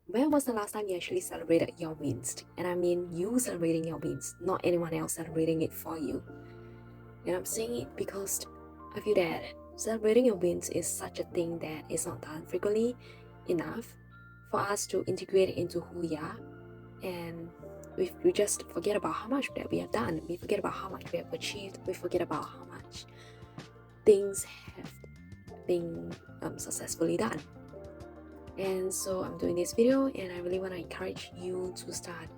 When was the last time you actually celebrated your wins? And I mean you celebrating your wins, not anyone else celebrating it for you. And I'm saying it because I feel that celebrating your wins is such a thing that is not done frequently enough for us to integrate it into who we are. And we just forget about how much that we have done. We forget about how much we have achieved. We forget about how much things have been successfully done. And so I'm doing this video, and I really want to encourage you to start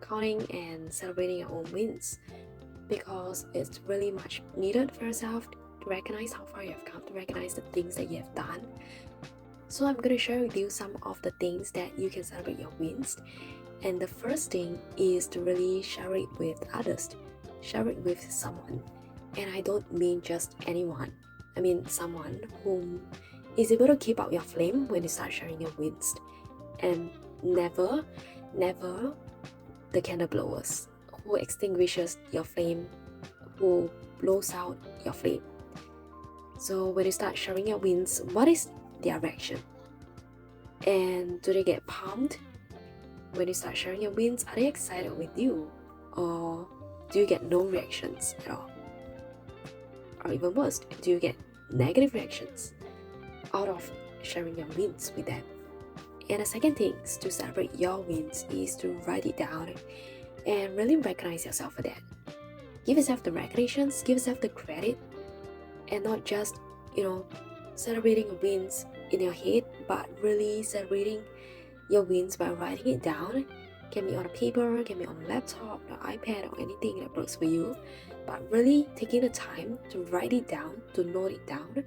counting and celebrating your own wins, because it's really much needed for yourself to recognize how far you have come, to recognize the things that you have done. So I'm going to share with you some of the things that you can celebrate your wins. And the first thing is to really share it with others, share it with someone. And I don't mean just anyone, I mean someone whom is able to keep up your flame when you start sharing your wins. And never the candle blowers who extinguishes your flame, who blows out your flame. So when you start sharing your wins, what is their reaction? And do they get pumped? When you start sharing your wins, are they excited with you? Or do you get no reactions at all? Or even worse, do you get negative reactions out of sharing your wins with them? And the second thing to celebrate your wins is to write it down and really recognize yourself for that. Give yourself the recognitions, give yourself the credit, and not just, celebrating wins in your head, but really celebrating your wins by writing it down. Can be on a paper, can be on a laptop, or iPad, or anything that works for you. But really taking the time to write it down, to note it down,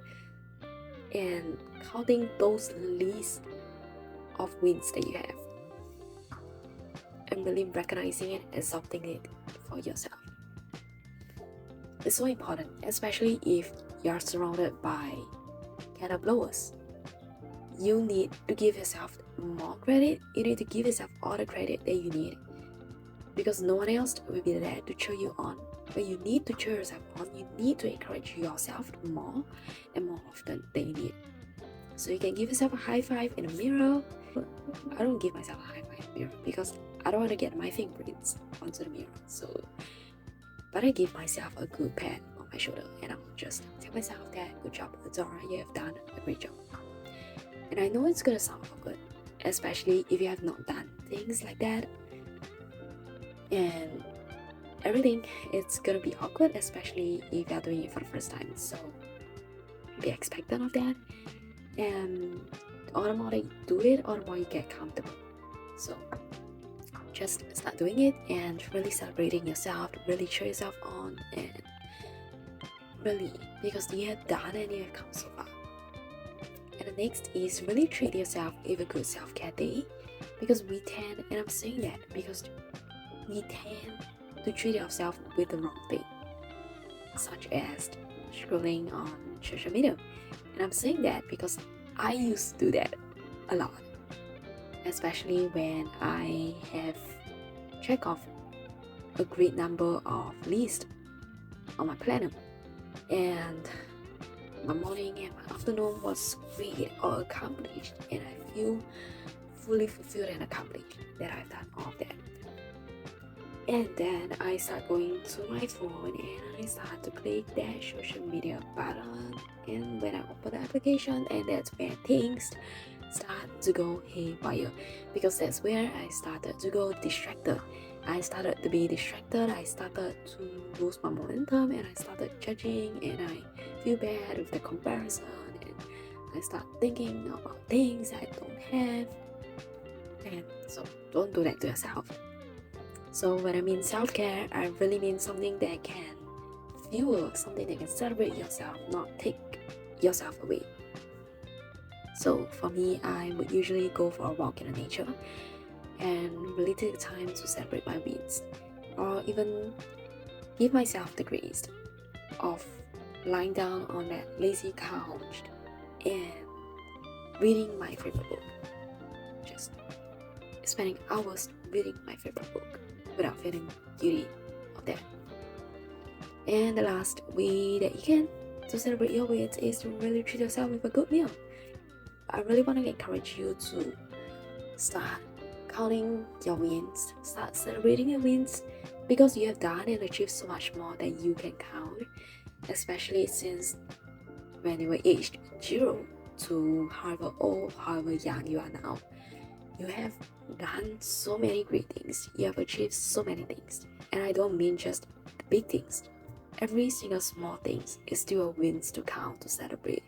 and counting those lists of wins that you have, and really recognizing it and something it for yourself. It's so important, especially if you're surrounded by candle blowers. You need to give yourself more credit. You need to give yourself all the credit that you need, because no one else will be there to cheer you on. But you need to cheer yourself on. You need to encourage yourself more and more often than you need. So you can give yourself a high five in a mirror. I don't give myself a high five in the mirror because I don't want to get my fingerprints onto the mirror. But I give myself a good pat on my shoulder, and I'll just tell myself that good job, Zora, you have done a great job. And I know it's gonna sound awkward, especially if you have not done things like that. And everything, it's gonna be awkward, especially if you're doing it for the first time. So be expectant of that. And the more that you do it, the more you get comfortable. So just start doing it and really celebrating yourself, really cheer yourself on, and really, because you have done and you have come so far. And the next is really treat yourself with a good self-care day, because we tend, and I'm saying that because we tend to treat ourselves with the wrong thing, such as scrolling on social media. And I'm saying that because I used to do that a lot, especially when I have check off a great number of lists on my planner, and my morning and my afternoon was great or accomplished, and I feel fully fulfilled and accomplished that I've done all of that. And then I start going to my phone and I start to click that social media button, and when I open the application, and that's where things start to go haywire, because that's where I started to go distracted. I started to be distracted, I started to lose my momentum, and I started judging, and I feel bad with the comparison, and I start thinking about things I don't have. And so don't do that to yourself. So when I mean self-care, I really mean something that can fuel, something that can celebrate yourself, not take yourself away. So for me, I would usually go for a walk in the nature and really take the time to celebrate my wins, or even give myself the grace of lying down on that lazy couch and reading my favorite book. Just spending hours reading my favorite book without feeling guilty of that. And the last way that you can to celebrate your wins is to really treat yourself with a good meal. I really want to encourage you to Start counting your wins, start celebrating your wins because you have done and achieved so much more than you can count, especially since when you were aged 0 to however old, however young you are now. You have done so many great things, you have achieved so many things, and I don't mean just the big things. Every single small thing is still a wins to count, to celebrate,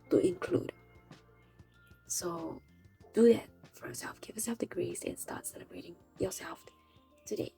to include. So do that for yourself. Give yourself the grace and start celebrating yourself today.